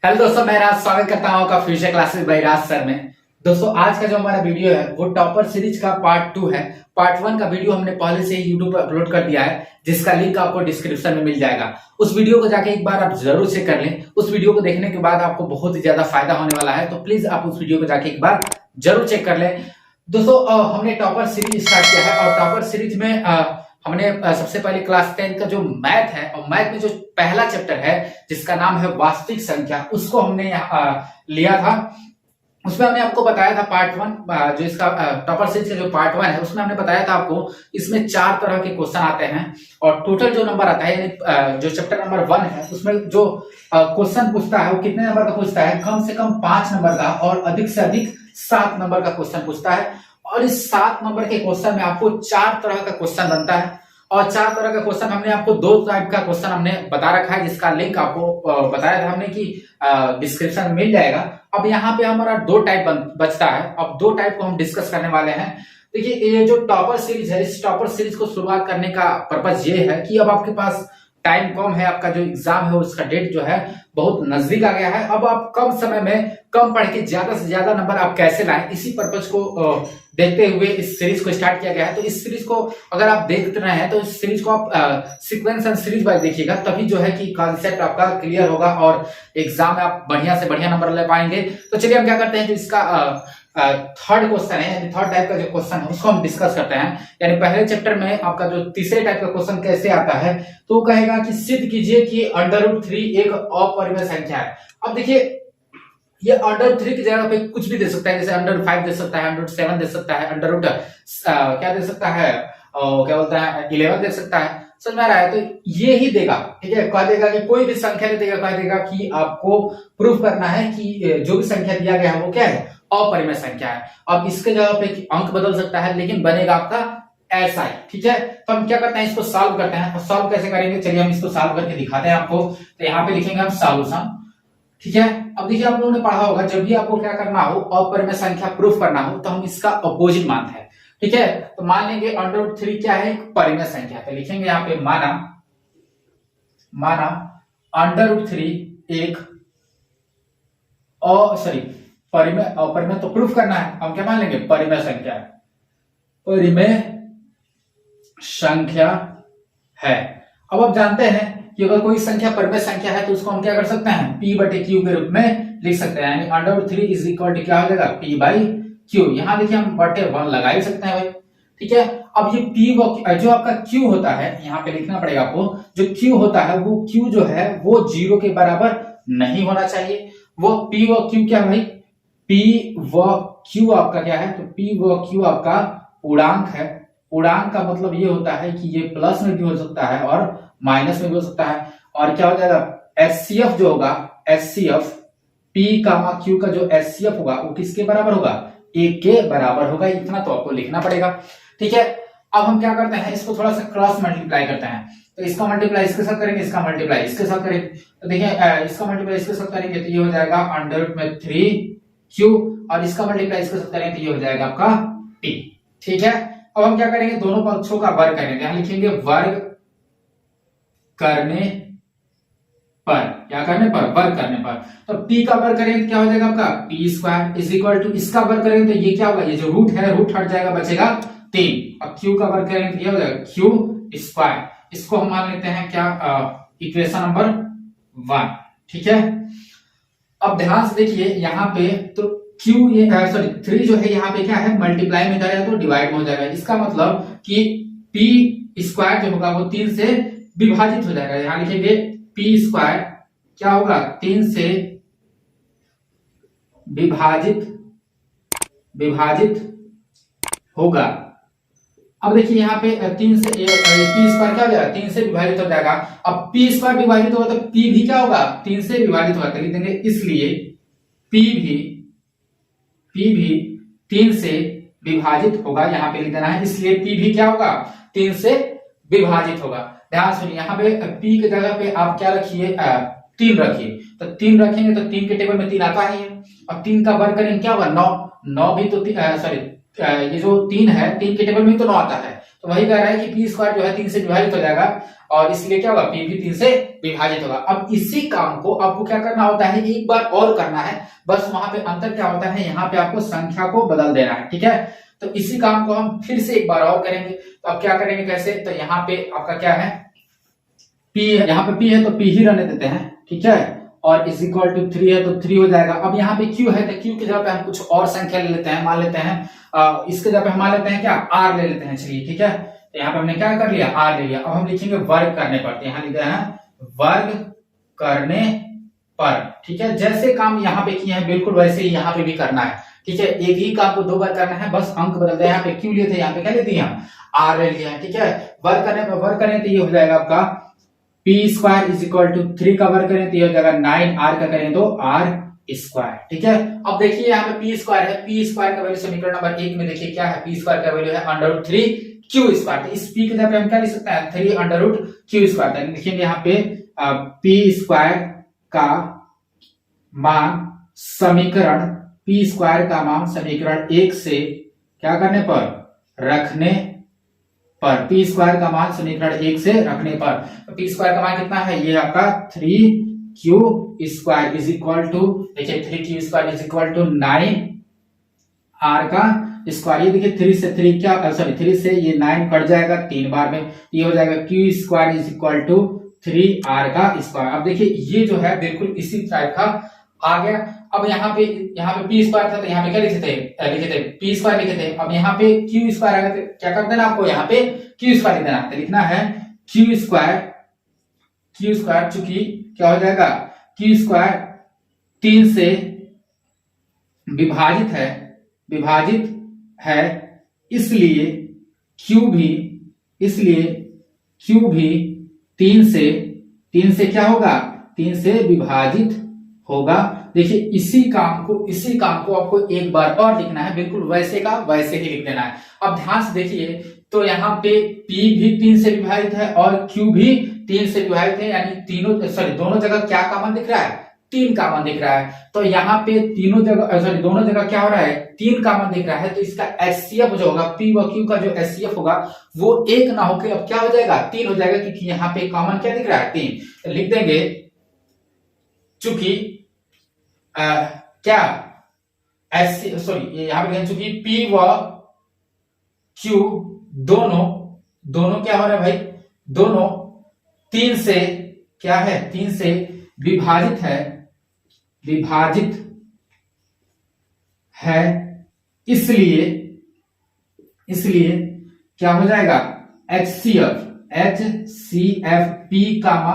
Hello दोस्तों, मैं राज स्वागत करता हूं आपका फ्यूचर क्लासेस बाय राज सर में। दोस्तों, आज का जो हमारा वीडियो है वो टॉपर सीरीज का पार्ट 2 है। पार्ट 1 का वीडियो हमने पहले से ही यूट्यूब पर अपलोड कर दिया है, जिसका लिंक आपको डिस्क्रिप्शन में मिल जाएगा। उस वीडियो को जाके एक बार आप जरूर चेक कर लें। उस वीडियो को देखने के बाद आपको बहुत ही ज्यादा फायदा होने वाला है, तो प्लीज आप उस वीडियो को जाके एक बार जरूर चेक कर लें। दोस्तों, हमने टॉपर सीरीज स्टार्ट किया है और टॉपर सीरीज में हमने सबसे पहले क्लास 10 का जो मैथ है और मैथ में जो पहला चैप्टर है जिसका नाम है वास्तविक संख्या, उसको हमने लिया था। उसमें हमने आपको बताया था पार्ट 1 जो इसका टॉपर सीरीज का जो पार्ट 1 है उसमें हमने बताया था आपको इसमें 4 तरह के क्वेश्चन आते हैं और टोटल जो नंबर आता है यानी जो चैप्टर नंबर 1 है उसमें जो क्वेश्चन पूछता है वो कितने नंबर का पूछता है, कम से कम 5 नंबर का और अधिक से अधिक 7 नंबर का क्वेश्चन पूछता है। और इस 7 नंबर के क्वेश्चन में आपको 4 तरह का क्वेश्चन बनता है और 4 तरह का क्वेश्चन हमने आपको 2 टाइप का क्वेश्चन हमने बता रखा है, जिसका लिंक आपको बताया था हमने कि डिस्क्रिप्शन में मिल जाएगा। अब यहाँ पे हमारा 2 टाइप बचता है। अब 2 टाइप को हम डिस्कस करने वाले हैं। देखिए, ये जो टॉपर सीरीज है, इस टॉपर सीरीज को शुरुआत करने का पर्पज ये है कि अब आपके पास टाइम कम है, आपका जो एग्जाम है उसका डेट जो है बहुत नजदीक आ गया है। अब आप कम समय में कम पढ़ के ज्यादा से ज्यादा नंबर आप कैसे लाएं, इसी पर्पज को देखते हुए इस सीरीज को स्टार्ट किया गया है। तो इस सीरीज को अगर आप देख रहे हैं तो इस सीरीज को आप सीक्वेंस एंड सीरीज वाइज देखिएगा, तभी जो है कि कॉन्सेप्ट आपका क्लियर होगा और एग्जाम में आप बढ़िया से बढ़िया नंबर ले पाएंगे। तो चलिए हम क्या करते हैं, जो इसका थर्ड क्वेश्चन है यानी थर्ड टाइप का जो क्वेश्चन है उसको हम डिस्कस करते हैं। यानी पहले चैप्टर में आपका जो तीसरे टाइप का क्वेश्चन कैसे आता है, तो वो कहेगा कि सिद्ध कीजिए कि √3 एक अपरिमेय संख्या है। अब देखिए, ये √3 की जगह पे कुछ भी दे सकता है, जैसे √5 दे सकता है, √7 दे सकता है, क्या दे सकता है, क्या बोलता है 11 दे सकता है। समझ में आ रहा है? तो ये ही देगा, ठीक है। कह देगा कि कोई भी संख्या नहीं देगा, कह देगा कि आपको प्रूफ करना है कि जो भी संख्या दिया गया है वो क्या है, अपरिमेय संख्या है। अब इसके जगह पे अंक बदल सकता है लेकिन बनेगा आपका ऐसा ही, ठीक है। तो हम क्या करते हैं, इसको सॉल्व करते हैं। सॉल्व कैसे करेंगे, चलिए हम इसको सॉल्व करके दिखाते हैं आपको। तो यहाँ पे लिखेंगे हम सॉल्यूशन, ठीक है। अब देखिए, आप लोगों ने पढ़ा होगा जब भी आपको क्या करना हो, अपरिमेय संख्या प्रूफ करना हो, तो हम इसका अपोजिट मानते हैं, ठीक है। तो मान लेंगे √3 क्या है, एक परिमेय संख्या। तो लिखेंगे यहाँ पे माना √3 एक अपरिमेय तो प्रूफ करना है, हम क्या मान लेंगे, परिमेय संख्या है, परिमेय संख्या है। अब आप जानते हैं कि अगर कोई संख्या परिमेय संख्या है तो उसको हम क्या कर सकते हैं, P/Q के रूप में लिख सकते हैं। यानी √3 इज इक्वल टू क्या हो जाएगा, P/Q। यहाँ देखिए हम /1 लगा ही सकते हैं भाई, ठीक है। अब ये P जो आपका Q होता है, यहाँ पे लिखना पड़ेगा आपको, जो Q होता है वो Q जो है वो 0 के बराबर नहीं होना चाहिए। वो P व Q क्या भाई, P व Q आपका क्या है, तो P व Q आपका पूर्णांक है। पूर्णांक का मतलब ये होता है कि ये प्लस में भी हो सकता है और माइनस में भी हो सकता है। और क्या हो जाएगा, HCF जो होगा, HCF P/Q का जो HCF होगा वो किसके बराबर होगा, 1 के बराबर होगा। इतना तो आपको लिखना पड़ेगा, ठीक है। अब हम क्या करते हैं, इसको थोड़ा सा क्रॉस मल्टीप्लाई करते हैं। तो इसका मल्टीप्लाई इसके साथ करेंगे, इसका मल्टीप्लाई इसके साथ करेंगे। तो देखिए, इसका मल्टीप्लाई इसके साथ करेंगे तो ये हो जाएगा √3Q और इसका मल्टीप्लाई इसके साथ करेंगे तो ये हो जाएगा आपका P, ठीक है। अब हम क्या करेंगे, दोनों पक्षों का वर्ग करेंगे। यहां लिखेंगे वर्ग करने पर, क्या करने पर, वर्ग करने पर। तो P का वर्ग करेंगे तो क्या हो जाएगा आपका P² इज इक्वल टू, इसका वर्ग करेंगे तो ये क्या होगा, ये जो रूट है रूट हट जाएगा, बचेगा 3। और Q का वर्ग करेंगे तो ये हो जाएगा Q²। इसको हम मान लेते हैं क्या, इक्वेशन नंबर 1, ठीक है। अब ध्यान से देखिए यहाँ पे, तो सॉरी 3 जो है यहाँ पे क्या है, मल्टीप्लाई में जाएगा तो डिवाइड में हो जाएगा। इसका मतलब कि P² जो होगा वो 3 से विभाजित हो जाएगा। यहां लिखेंगे P² क्या होगा, 3 से विभाजित होगा। अब देखिए यहाँ पे 3 से P² क्या हो जाएगा, 3 से विभाजित हो जाएगा। अब P² विभाजित होगा तो P भी क्या होगा, 3 से विभाजित होगा। लिख देंगे इसलिए P भी 3 से विभाजित होगा। यहाँ पे लिख देना है, इसलिए P भी क्या होगा, 3 से विभाजित होगा। ध्यान सुनिए, यहाँ पे P की जगह पे आप क्या रखिए, 3 रखिए। तो 3 रखेंगे तो 3 के टेबल में 3 आता ही है। अब 3 का वर्ग करेंगे क्या होगा, 9 भी तो सॉरी ये जो 3 है 3 के टेबल में तो 9 आता है। तो वही कह रहा है कि पी स्क्वायर जो है 3 से विभाजित हो जाएगा और इसलिए क्या होगा, पी भी 3 से विभाजित होगा। अब इसी काम को आपको क्या करना होता है, एक बार और करना है, बस वहां पे अंतर क्या होता है, यहाँ पे आपको संख्या को बदल देना है, ठीक है। तो इसी काम को हम फिर से एक बार और करेंगे। तो अब क्या करेंगे, कैसे, तो यहाँ पे आपका क्या है, P है, यहाँ पे P है तो P ही रहने देते हैं, ठीक है, और इज इक्वल टू 3 है तो 3 हो जाएगा। अब यहाँ पे Q है तो Q की जगह पे हम कुछ और संख्या ले लेते हैं, मान लेते हैं इसके जगह पे हम मान लेते हैं क्या, R ले लेते हैं, चलिए ठीक है। तो यहाँ पे हमने क्या कर लिया, R ले लिया। अब हम लिखेंगे वर्ग करने पर, तो यहाँ लिखते हैं वर्ग करने पर, ठीक है। जैसे काम यहाँ पे किए हैं बिल्कुल वैसे ही यहाँ पे भी करना है, ठीक है। एक ही काम को 2 बार करना है, बस अंक बदलते हैं। यहाँ पे Q लिए थे, यहाँ पे क्या ले दिए हम, R ले लिया, ठीक है। वर्ग करने पर, वर्ग करें तो ये हो जाएगा आपका P square is equal to 3 का वर्ग करें तो ये हो जाएगा 9, R का करें तो R स्क्वायर, ठीक है। अब देखिए यहाँ पे पी स्क्वायर है, पी स्क्वायर का वैल्यू समीकरण नंबर 1 में देखिए क्या है, पी स्क्वायर का वैल्यू है √3 क्यू स्क्वायर। इस पी के जगह पे हम क्या लिख सकते हैं, 3 √क्यू स्क्वायर। लिखेंगे यहाँ पे पी स्क्वायर का मान समीकरण, पी स्क्वायर का मान समीकरण 1 से क्या करने पर, रखने पर, पी स्क्वायर का मान समीकरण 1 से रखने पर। तो पी स्क्वायर का मान कितना है, ये आपका 3q square is equal to, देखिए 3q square is equal to 9r का स्क्वायर। ये देखिए 3 से 3 क्या, सॉरी 3 से ये 9 कट जाएगा 3 बार में, ये हो जाएगा q square is equal to 3r का स्क्वायर। अब देखिए ये जो है बिल्कुल इसी टाइप का आ गया। अब यहाँ पे पी स्क्वायर था तो यहाँ पे क्या लिखे थे पी स्क्वायर लिखे थे। अब यहाँ पे क्यू स्क्वायर आ गया तो क्या कर देना आपको, यहाँ पे क्यू स्क्वायर लिख देना, तो लिखना है क्यू स्क्वायर चूंकि क्या हो जाएगा, क्यू स्क्वायर 3 से विभाजित है, इसलिए क्यू भी 3 से क्या होगा, 3 से विभाजित होगा। देखिए इसी काम को आपको एक बार और लिखना है, बिल्कुल वैसे का वैसे ही लिख देना है। अब ध्यान से देखिए, तो यहाँ पे P भी 3 से विभाजित है और Q भी 3 से विभाजित है, यानी दोनों जगह क्या कॉमन दिख रहा है, 3 कॉमन दिख रहा है। तो यहाँ पे दोनों जगह क्या हो रहा है, 3 कॉमन दिख रहा है। तो इसका HCF जो होगा, P व Q का जो HCF होगा वो 1 ना होकर अब क्या हो जाएगा, 3 हो जाएगा, क्योंकि यहाँ पे कॉमन क्या दिख रहा है, 3। तो लिख देंगे चूंकि क्या यहाँ पे चूंकि P व Q दोनों क्या हो रहा है भाई, दोनों 3 से क्या है, 3 से विभाजित है, इसलिए क्या हो जाएगा, HCF P कामा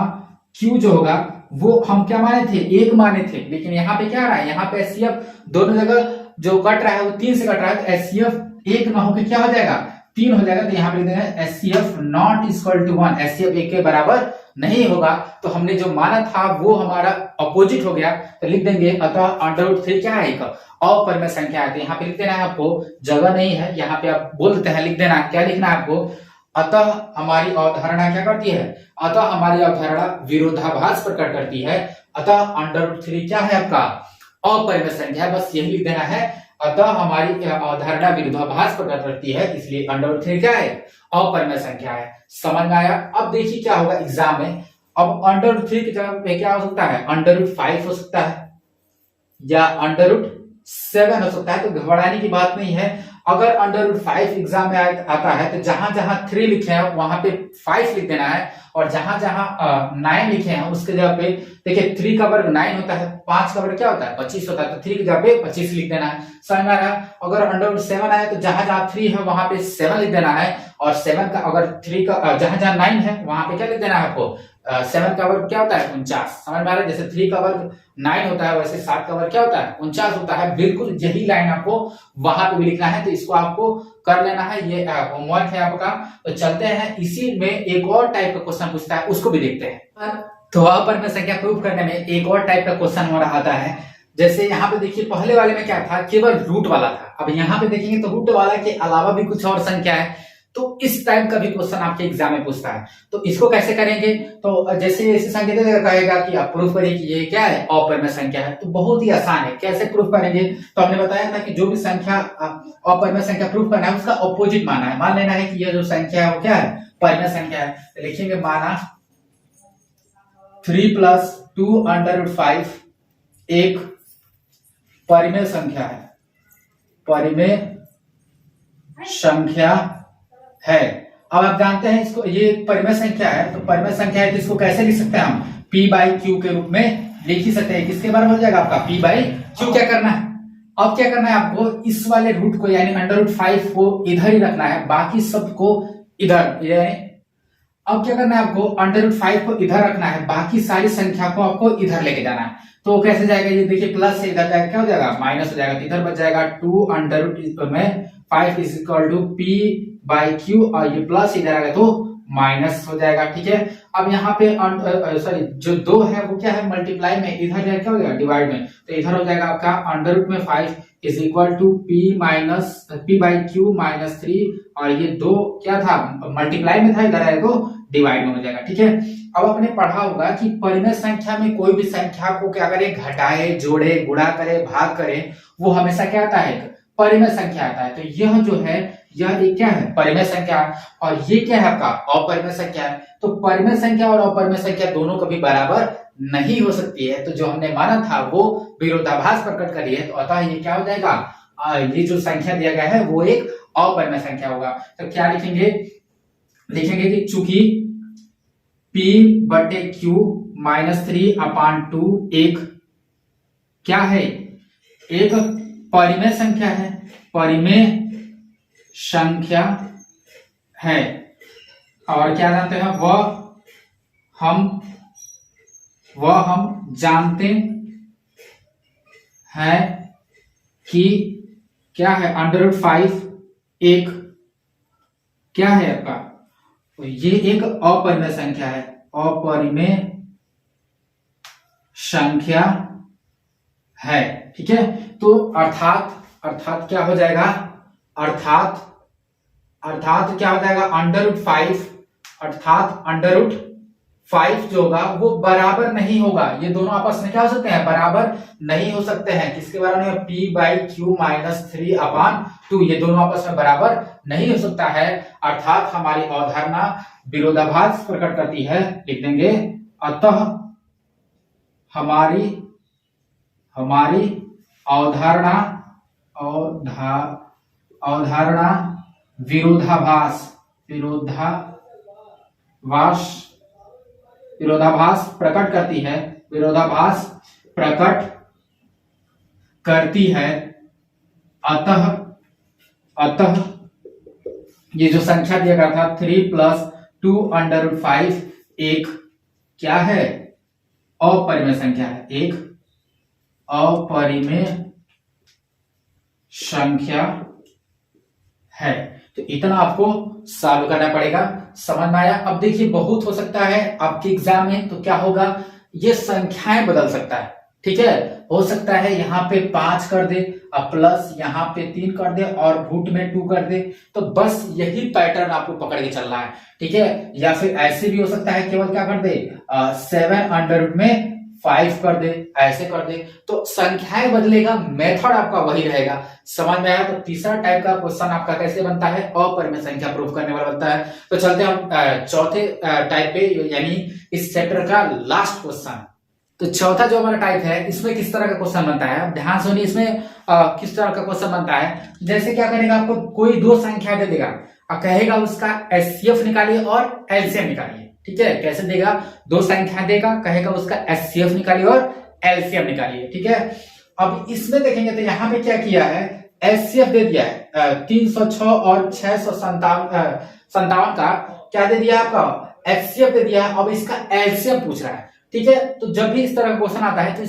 Q जो होगा वो हम क्या माने थे, 1 माने थे, लेकिन यहाँ पे क्या आ रहा है, यहाँ पे HCF दोनों जगह जो कट रहा है वो 3 से कट रहा है, तो HCF 1 ना होकर क्या हो जाएगा, 3 हो जाएगा। तो यहाँ पे लिख देंगे HCF not equal to 1, HCF 1 के बराबर नहीं होगा। तो हमने जो माना था वो हमारा अपोजिट हो गया, तो लिख देंगे अतः √3 क्या है, एक अपरिमेय संख्या है। तो यहाँ पे लिख देना है, आपको जगह नहीं है, यहाँ पे आप बोल देते हैं, लिख देना क्या लिखना है आपको, अतः हमारी अवधारणा क्या करती है, अतः हमारी अवधारणा विरोधाभास प्रकट करती है, अतः √3 क्या है आपका अपरिमेय संख्या है, बस यही लिख देना है, अतः हमारी अवधारणा विरोधाभास प्रकट करती है, इसलिए √3 क्या है, अपरिमेय संख्या है। समझ में आया। अब देखिए क्या होगा एग्जाम में, अब √3 की जगह पे क्या हो सकता है, √5 हो सकता है या √7 हो सकता है, तो घबराने की बात नहीं है। अगर √5 एग्जाम में आता है तो जहां जहां 3 लिखे हैं वहां पे 5 लिख देना है, और जहां जहां 9 लिखे हैं उसके जगह पे देखिए 3 का वर्ग 9 होता है, 5 का वर्ग क्या होता है 25 होता है, तो 3 की जगह पे 25 लिख देना है। समझ में आ रहा है। अगर √7 आया तो जहां जहां 3 है वहां पे 7 लिख देना है, और 7 का अगर 3 का जहां जहां 9 है वहां पे क्या लिख देना है आपको, 7 का वर्ग क्या होता है 49। समझ में आ रहा है। जैसे 3 का वर्ग 9 होता है वैसे 7 का वर्ग क्या होता है 49 होता है। बिल्कुल यही लाइन आपको वहां पे भी लिखना है, तो इसको आपको कर लेना है, ये होमवर्क है आपका। तो चलते हैं, इसी में एक और टाइप का क्वेश्चन पूछता है, उसको भी देखते हैं। तो अपरिमेय संख्या प्रूव करने में एक और टाइप का क्वेश्चन हमारा आता है। जैसे यहाँ पे देखिए पहले वाले में क्या था, केवल रूट वाला था। अब यहाँ पे देखेंगे तो रूट वाला के अलावा भी कुछ और संख्या है। तो इस टाइप का भी क्वेश्चन आपके एग्जाम में पूछता है। तो इसको कैसे करेंगे, तो जैसे ऐसी संख्या दे देगा, कहेगा कि आप प्रूफ करिए कि ये क्या है, अपरिमेय संख्या है। तो बहुत ही आसान है, कैसे प्रूफ करेंगे, तो हमने बताया था कि जो भी संख्या अपरिमेय संख्या प्रूफ करना है उसका ऑपोजिट माना है, मान लेना है कि यह जो संख्या है वो क्या है, परिमेय संख्या है। तो लिखेंगे माना 3 + 2√5 एक परिमेय संख्या है, परिमेय संख्या है। अब आप जानते हैं इसको, ये परिमेय संख्या है, तो परिमेय संख्या है तो इसको कैसे लिख सकते हैं हम, p/q के रूप में लिख ही सकते हैं। किसके बराबर हो जाएगा आपका p/q। क्या करना है, अब क्या करना है आपको, इस वाले रूट को यानी √5 को इधर ही रखना है, बाकी सबको इधर, यानी अब क्या करना है आपको, √5 को इधर रखना है, बाकी सारी संख्या को आपको इधर लेके जाना है। तो कैसे जाएगा, ये देखिए प्लस से इधर जाएगा, क्या हो जाएगा, माइनस हो जाएगा। तो इधर बच जाएगा 2√5 = p/q, और ये प्लस इधर आ गया तो माइनस हो जाएगा। ठीक है, अब यहाँ पे सॉरी जो 2 है वो क्या है, मल्टीप्लाई में, इधर जाएगा क्या हो जाएगा, डिवाइड में। तो इधर हो जाएगा आपका √5 = p/q - 3, और ये 2 क्या था, मल्टीप्लाई में था, इधर आएगा तो डिवाइड में हो जाएगा। ठीक है, अब आपने पढ़ा होगा कि परिमेय संख्या में कोई भी संख्या को क्या करे, घटाए, जोड़े, गुणा करे, भाग करे, वो हमेशा क्या आता है, परिमेय संख्या आता है। तो यह जो है, यह एक क्या है, परिमेय संख्या, और ये क्या है आपका अपरिमेय संख्या है। तो परिमेय संख्या और अपरिमेय संख्या दोनों कभी बराबर नहीं हो सकती है। तो जो हमने माना था वो विरोधाभास प्रकट करी है, तो अतः ये क्या हो जाएगा, ये जो संख्या दिया गया है वो एक अपरिमेय संख्या होगा। तो क्या लिखेंगे, लिखेंगे कि चूंकि p/q - 3/2 एक क्या है, एक परिमेय संख्या है, परिमेय संख्या है। और क्या जानते हैं, वह हम जानते हैं कि क्या है, √5 एक क्या है आपका, ये एक अपरिमेय संख्या है, अपरिमेय संख्या है। ठीक है, तो अर्थात क्या हो जाएगा, अर्थात क्या हो जाएगा, √5 अर्थात √5 जो होगा वो बराबर नहीं होगा। ये दोनों आपस में क्या हो सकते हैं, बराबर नहीं हो सकते हैं। किसके बराबर नहीं, p/q - 3/2, ये दोनों आपस में बराबर नहीं हो सकता है। अर्थात हमारी अवधारणा विरोधाभास प्रकट करती है, लिख देंगे अतः हमारी अवधारणा विरोधाभास प्रकट करती है। अतः ये जो संख्या दिया गया था 3 + 2√5 एक क्या है, अपरिमेय संख्या है, एक अपरिमेय संख्या है। तो इतना आपको सॉल्व करना पड़ेगा, समझ में आया। अब देखिए बहुत हो सकता है आपके एग्जाम में, तो क्या होगा, ये संख्याएं बदल सकता है। ठीक है, हो सकता है यहाँ पे 5 कर दे, अब प्लस यहाँ पे 3 कर दे, और रूट में 2 कर दे। तो बस यही पैटर्न आपको पकड़ के चलना है। ठीक है, या फिर ऐसे भी हो सकता है केवल क्या कर दे, 7√5 कर दे, ऐसे कर दे। तो संख्याएं बदलेगा, मेथड आपका वही रहेगा। समझ में आया। तो तीसरा टाइप का क्वेश्चन आपका कैसे बनता है, अपरिमेय संख्या प्रूफ करने वाला बनता है। तो चलते हैं हम चौथे टाइप पे, यानी इस चैप्टर का लास्ट क्वेश्चन। तो चौथा जो हमारा टाइप है, इसमें किस तरह का क्वेश्चन बनता है, ध्यान सुनिए। इसमें किस तरह का क्वेश्चन बनता है, जैसे क्या करेगा, आपको कोई 2 संख्या दे देगा और कहेगा उसका HCF निकालिए और LCM निकालिए। ठीक है, कैसे देगा, 2 संख्या देगा, कहेगा उसका HCF निकालिए और LCM निकालिए। ठीक है, अब इसमें देखेंगे तो यहाँ पे क्या किया है, HCF दे दिया है 306 और 657 का क्या दे दिया आपका, HCF दे दिया है। अब इसका LCM पूछ रहा है। ठीक है, तो जब भी इस तरह का क्वेश्चन आता है तो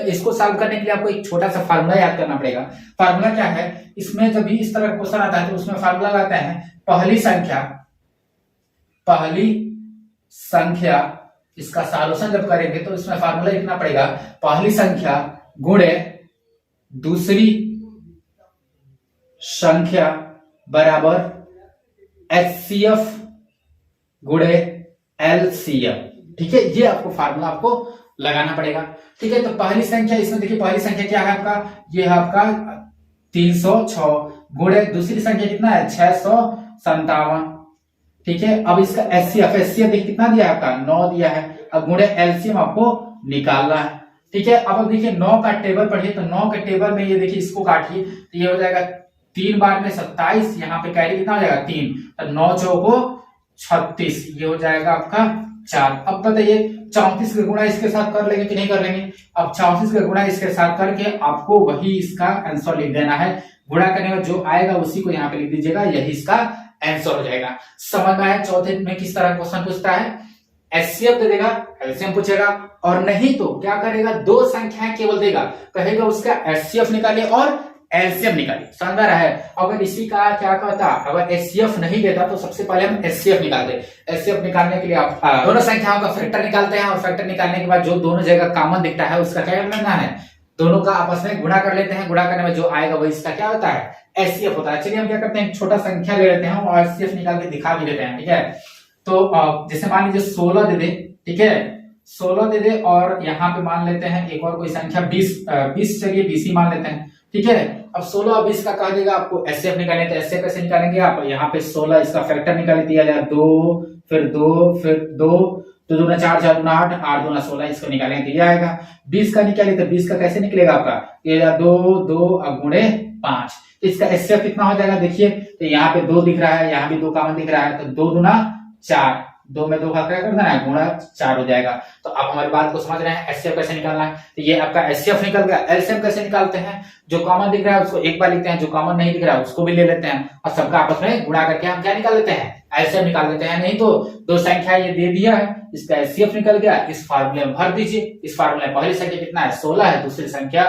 इसको सॉल्व करने के लिए आपको एक छोटा सा फार्मूला याद करना पड़ेगा। फार्मूला क्या है, इसमें जब भी इस तरह का क्वेश्चन आता है तो उसमें फार्मूला लगाते हैं, पहली संख्या इसका सॉल्यूशन जब करेंगे तो इसमें फार्मूला लिखना पड़ेगा, पहली संख्या गुणे दूसरी संख्या बराबर HCF गुणे LCM, ठीक है, ये आपको फार्मूला आपको लगाना पड़ेगा। ठीक है, तो पहली संख्या इसमें देखिए, पहली संख्या क्या है आपका, ये है आपका 306 गुणे दूसरी संख्या कितना है 657। ठीक है, अब इसका HCF देखिए कितना दिया है आपका 9 दिया है। अब गुणे LCM आपको निकालना है। ठीक है, अब देखिए 9 का टेबल पढ़िए, तो 9 के टेबल में ये देखिए इसको काटिए, तो ये हो जाएगा 3 बार में 27, यहाँ पे कैरी कितना हो जाएगा 3, तो 9 चौको 36, ये हो जाएगा आपका 4। अब बताइए 34 का गुणा इसके साथ कर लेंगे कि नहीं कर लेंगे। अब 34 का गुणा इसके साथ करके आपको वही इसका आंसर लिख देना है। गुणा करने में जो आएगा उसी को यहाँ पे लिख दीजिएगा, यही इसका आंसर हो जाएगा। समझ में आया चौथे में किस तरह क्वेश्चन पूछता है, HCF दे देगा, LCM पूछेगा, और नहीं तो क्या करेगा, दो संख्याएं केवल देगा, कहेगा उसका HCF निकालिए और LCM निकालिए। समझ रहा है। अगर इसी का क्या कहता, अगर HCF नहीं देता तो सबसे पहले हम HCF निकालते। HCF निकालने के लिए आप दोनों संख्याओं का फैक्टर निकालते हैं, और फैक्टर निकालने के बाद जो दोनों जगह कॉमन दिखता है उसका क्या करना है, दोनों का आपस में गुणा कर लेते हैं। गुणा करने में जो आएगा वही इसका क्या होता है, HCF होता है। चलिए हम क्या करते हैं, छोटा संख्या ले लेते हैं और HCF निकाल के दिखा भी देते हैं। ठीक है, तो जैसे मान लीजिए 16 दे दे, ठीक है 16 दे दे, और यहाँ पे मान लेते हैं एक और कोई संख्या 20, चलिए 20 ही मान लेते हैं। ठीक है, अब 16 और 20 का कह देगा आपको HCF निकालने, तो HCF कैसे निकालेंगे आप, यहाँ पे 16 इसका फैक्टर निकाल दिया जाए, 2 फिर 2 फिर 2, 2 दूना 4, 4 दूना 8, 8 दूना 16, इसको निकालेंगे तो ये आएगा। 20 का निकालिए, तो 20 का कैसे निकलेगा आपका, ये 2 2 गुणे 5, तो इसका HCF कितना हो जाएगा, देखिए तो यहाँ पे 2 दिख रहा है, यहाँ भी 2 कॉमन दिख रहा है, तो 2 दूना 4, 2 में 2 का क्या करना है, गुणा 4 हो जाएगा। तो आप हमारी बात को समझ रहे हैं, HCF कैसे निकालना है। तो ये आपका HCF निकल गया। LCM कैसे निकालते हैं, जो कॉमन दिख रहा है उसको एक बार लिखते हैं, जो कॉमन नहीं दिख रहा है उसको भी ले लेते हैं, और सबका आपस में गुणा करके हम क्या निकाल लेते हैं, LCM निकाल देते हैं। नहीं तो दो संख्या ये दे दिया है, इसका HCF निकल गया, इस फार्मूले में भर दीजिए। इस फार्मूले में पहली संख्या कितना है 16 है, दूसरी संख्या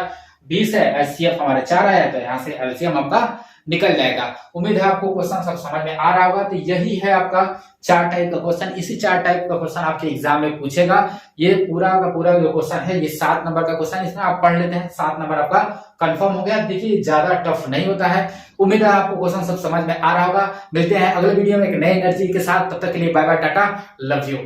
20 है, HCF हमारे 4 आया, तो यहाँ से LCM आपका निकल जाएगा। उम्मीद है आपको क्वेश्चन सब समझ में आ रहा होगा। तो यही है आपका 4 टाइप का क्वेश्चन। इसी 4 टाइप का क्वेश्चन आपके एग्जाम में पूछेगा। ये पूरा का पूरा जो क्वेश्चन है ये 7 नंबर का क्वेश्चन, इसमें आप पढ़ लेते हैं 7 नंबर आपका कंफर्म हो गया। देखिए ज्यादा टफ नहीं होता है। उम्मीद है आपको क्वेश्चन सब समझ में आ रहा होगा। मिलते हैं अगले वीडियो में एक नई एनर्जी के साथ, तब तक के लिए bye bye, tata, love you.